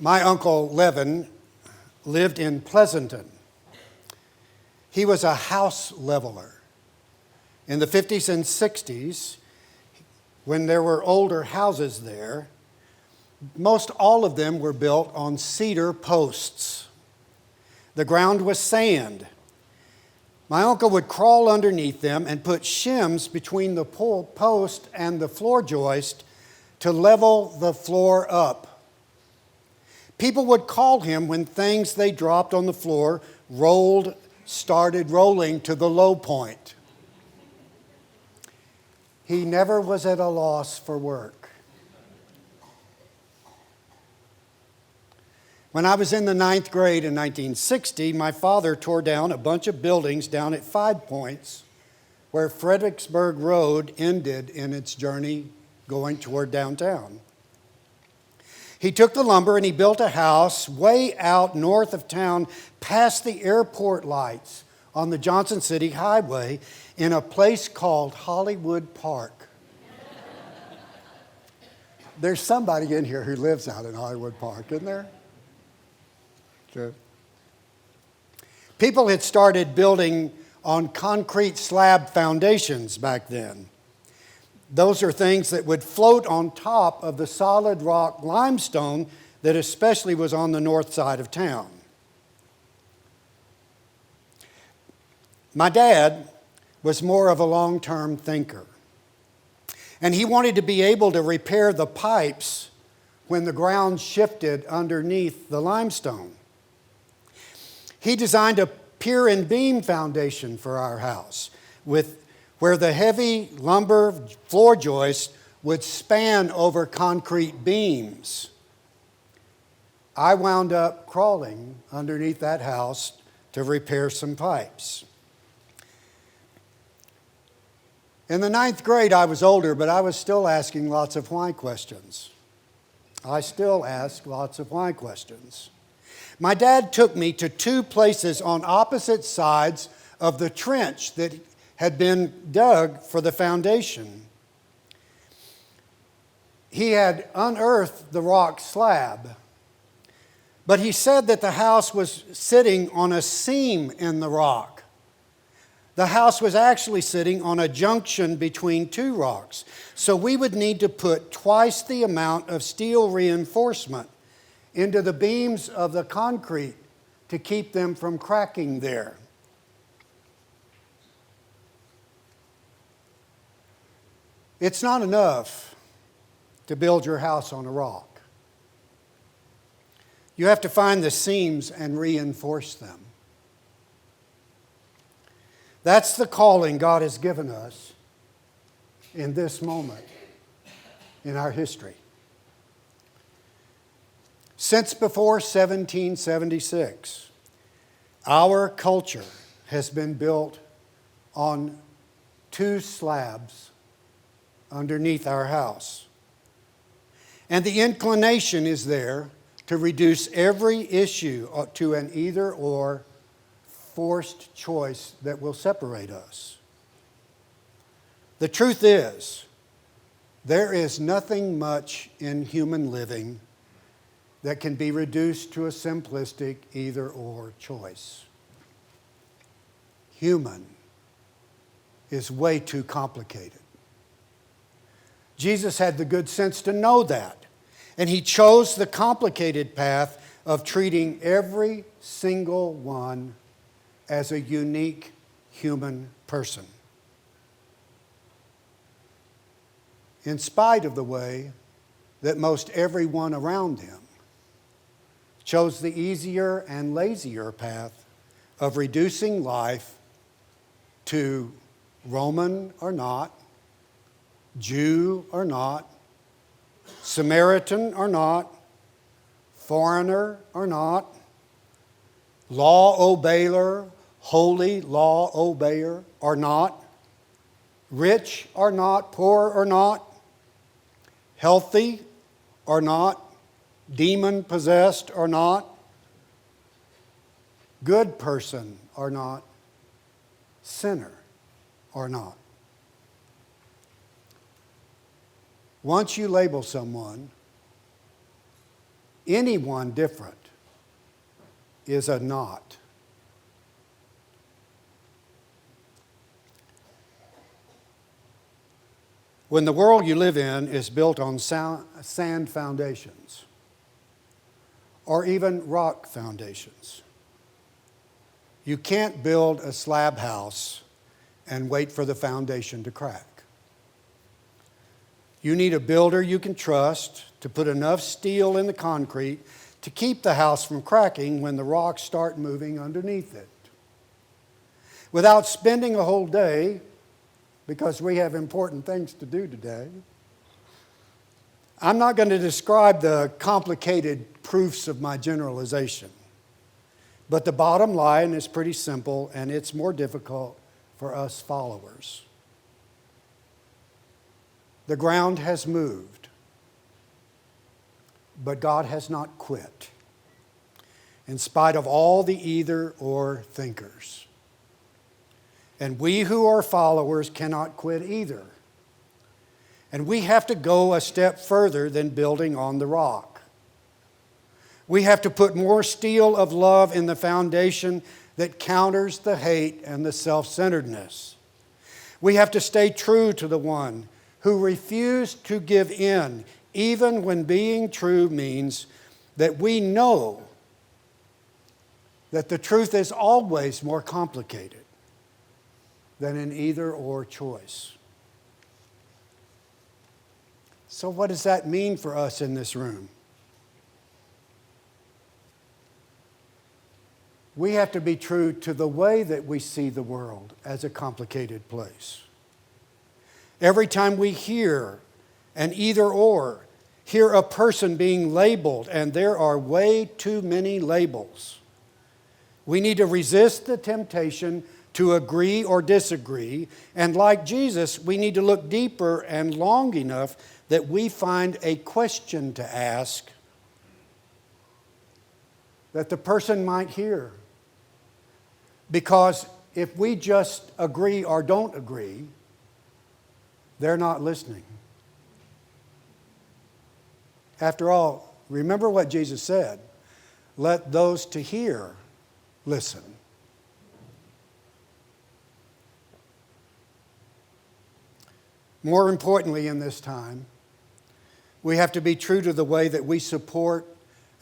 My Uncle Levin lived in Pleasanton. He was a house leveler. In the 50s and 60s, when there were older houses there, most all of them were built on cedar posts. The ground was sand. My uncle would crawl underneath them and put shims between the post and the floor joist to level the floor up. People would call him when things they dropped on the floor started rolling to the low point. He never was at a loss for work. When I was in the 9th grade in 1960, my father tore down a bunch of buildings down at 5 Points, where Fredericksburg Road ended in its journey going toward downtown. He took the lumber and he built a house way out north of town past the airport lights on the Johnson City Highway in a place called Hollywood Park. There's somebody in here who lives out in Hollywood Park, isn't there? Good. People had started building on concrete slab foundations back then. Those are things that would float on top of the solid rock limestone that especially was on the north side of town. My dad was more of a long-term thinker, and he wanted to be able to repair the pipes when the ground shifted underneath the limestone. He designed a pier and beam foundation for our house where the heavy lumber floor joist would span over concrete beams. I wound up crawling underneath that house to repair some pipes. In the 9th grade, I was older, but I was still asking lots of why questions. I still ask lots of why questions. My dad took me to 2 places on opposite sides of the trench that had been dug for the foundation. He had unearthed the rock slab, but he said that the house was sitting on a seam in the rock. The house was actually sitting on a junction between 2 rocks, so we would need to put twice the amount of steel reinforcement into the beams of the concrete to keep them from cracking there. It's not enough to build your house on a rock. You have to find the seams and reinforce them. That's the calling God has given us in this moment in our history. Since before 1776, our culture has been built on 2 slabs underneath our house. And the inclination is there to reduce every issue to an either-or forced choice that will separate us. The truth is, there is nothing much in human living that can be reduced to a simplistic either-or choice. Human is way too complicated. Jesus had the good sense to know that, and he chose the complicated path of treating every single one as a unique human person, in spite of the way that most everyone around him chose the easier and lazier path of reducing life to Roman or not, Jew or not, Samaritan or not, foreigner or not, law obeyer, holy law obeyer or not, rich or not, poor or not, healthy or not, demon-possessed or not, good person or not, sinner or not. Once you label someone, anyone different is a knot. When the world you live in is built on sand foundations, or even rock foundations, you can't build a slab house and wait for the foundation to crack. You need a builder you can trust to put enough steel in the concrete to keep the house from cracking when the rocks start moving underneath it. Without spending a whole day, because we have important things to do today, I'm not going to describe the complicated proofs of my generalization. But the bottom line is pretty simple, and it's more difficult for us followers. The ground has moved, but God has not quit, in spite of all the either-or thinkers. And we who are followers cannot quit either. And we have to go a step further than building on the rock. We have to put more steel of love in the foundation that counters the hate and the self-centeredness. We have to stay true to the one who refused to give in, even when being true means that we know that the truth is always more complicated than an either-or choice. So what does that mean for us in this room? We have to be true to the way that we see the world as a complicated place. Every time we hear an either-or, hear a person being labeled, and there are way too many labels, we need to resist the temptation to agree or disagree, and like Jesus, we need to look deeper and long enough that we find a question to ask that the person might hear. Because if we just agree or don't agree, they're not listening. After all, remember what Jesus said, let those to hear listen. More importantly in this time, we have to be true to the way that we support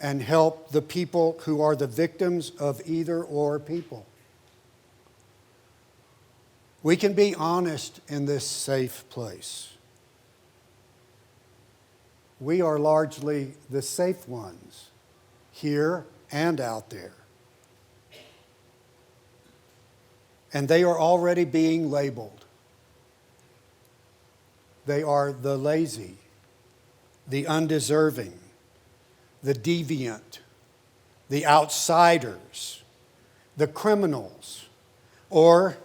and help the people who are the victims of either-or people. We can be honest in this safe place. We are largely the safe ones, here and out there. And they are already being labeled. They are the lazy, the undeserving, the deviant, the outsiders, the criminals, or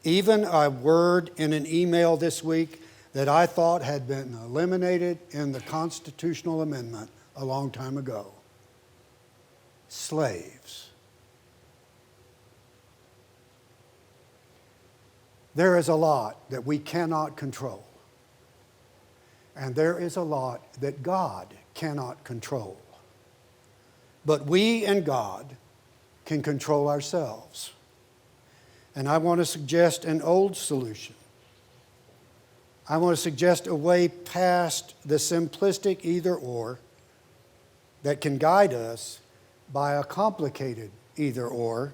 even a word in an email this week that I thought had been eliminated in the constitutional amendment a long time ago. Slaves. There is a lot that we cannot control. And there is a lot that God cannot control. But we and God can control ourselves. And I want to suggest an old solution. I want to suggest a way past the simplistic either-or that can guide us by a complicated either-or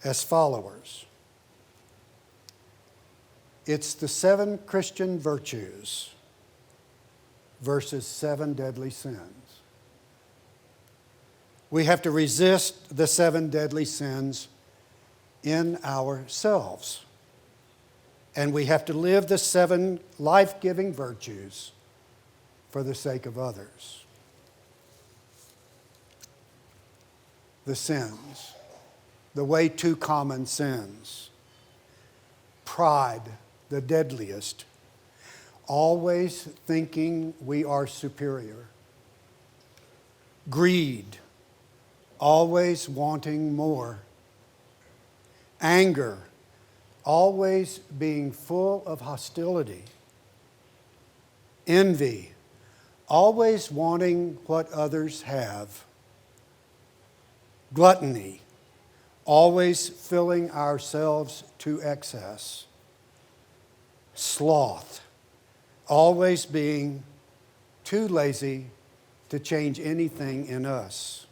as followers. It's the 7 Christian virtues versus 7 deadly sins. We have to resist the 7 deadly sins in ourselves. And we have to live the 7 life-giving virtues for the sake of others. The sins, the way too common sins. Pride, the deadliest. Always thinking we are superior. Greed, always wanting more. Anger, always being full of hostility. Envy, always wanting what others have. Gluttony, always filling ourselves to excess. Sloth, always being too lazy to change anything in us.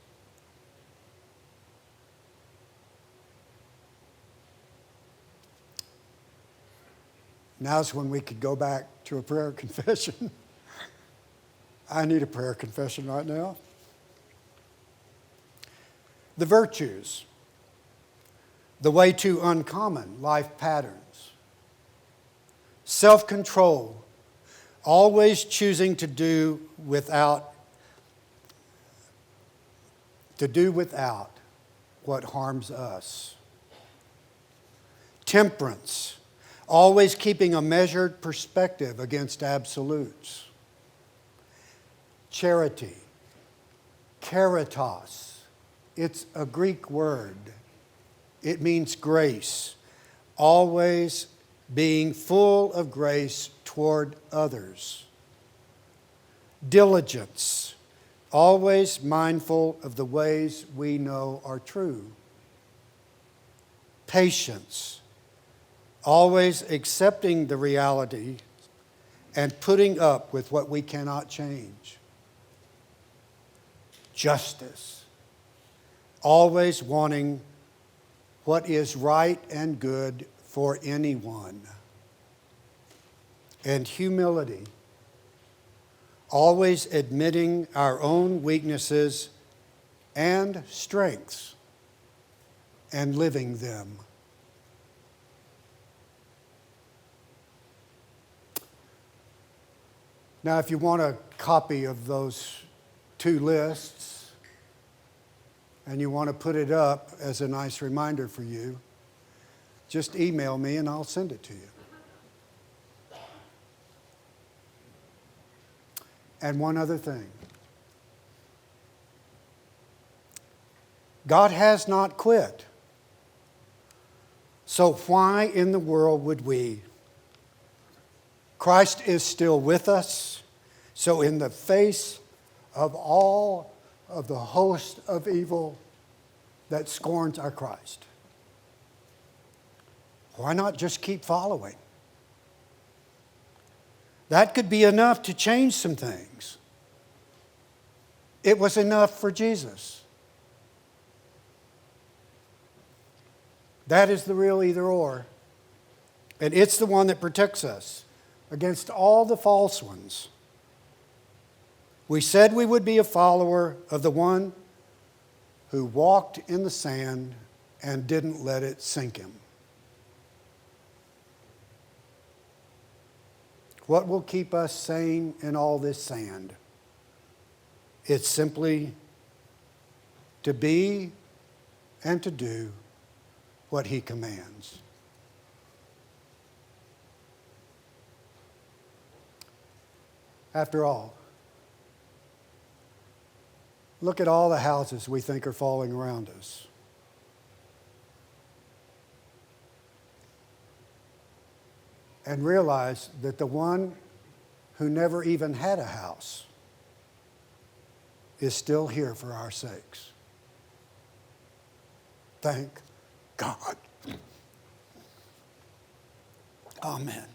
Now's when we could go back to a prayer confession. I need a prayer confession right now. The virtues, the way to uncommon life patterns. Self-control, always choosing to do without what harms us. Temperance, always keeping a measured perspective against absolutes. Charity, caritas, it's a Greek word. It means grace, always being full of grace toward others. Diligence, always mindful of the ways we know are true. Patience, always accepting the reality and putting up with what we cannot change. Justice, always wanting what is right and good for anyone. And humility, always admitting our own weaknesses and strengths and living them. Now, if you want a copy of those two lists and you want to put it up as a nice reminder for you, just email me and I'll send it to you. And one other thing. God has not quit. So why in the world would we? Christ is still with us. So in the face of all of the host of evil that scorns our Christ, why not just keep following? That could be enough to change some things. It was enough for Jesus. That is the real either or. And it's the one that protects us against all the false ones. We said we would be a follower of the one who walked in the sand and didn't let it sink him. What will keep us sane in all this sand? It's simply to be and to do what He commands. After all, look at all the houses we think are falling around us. And realize that the one who never even had a house is still here for our sakes. Thank God. Amen.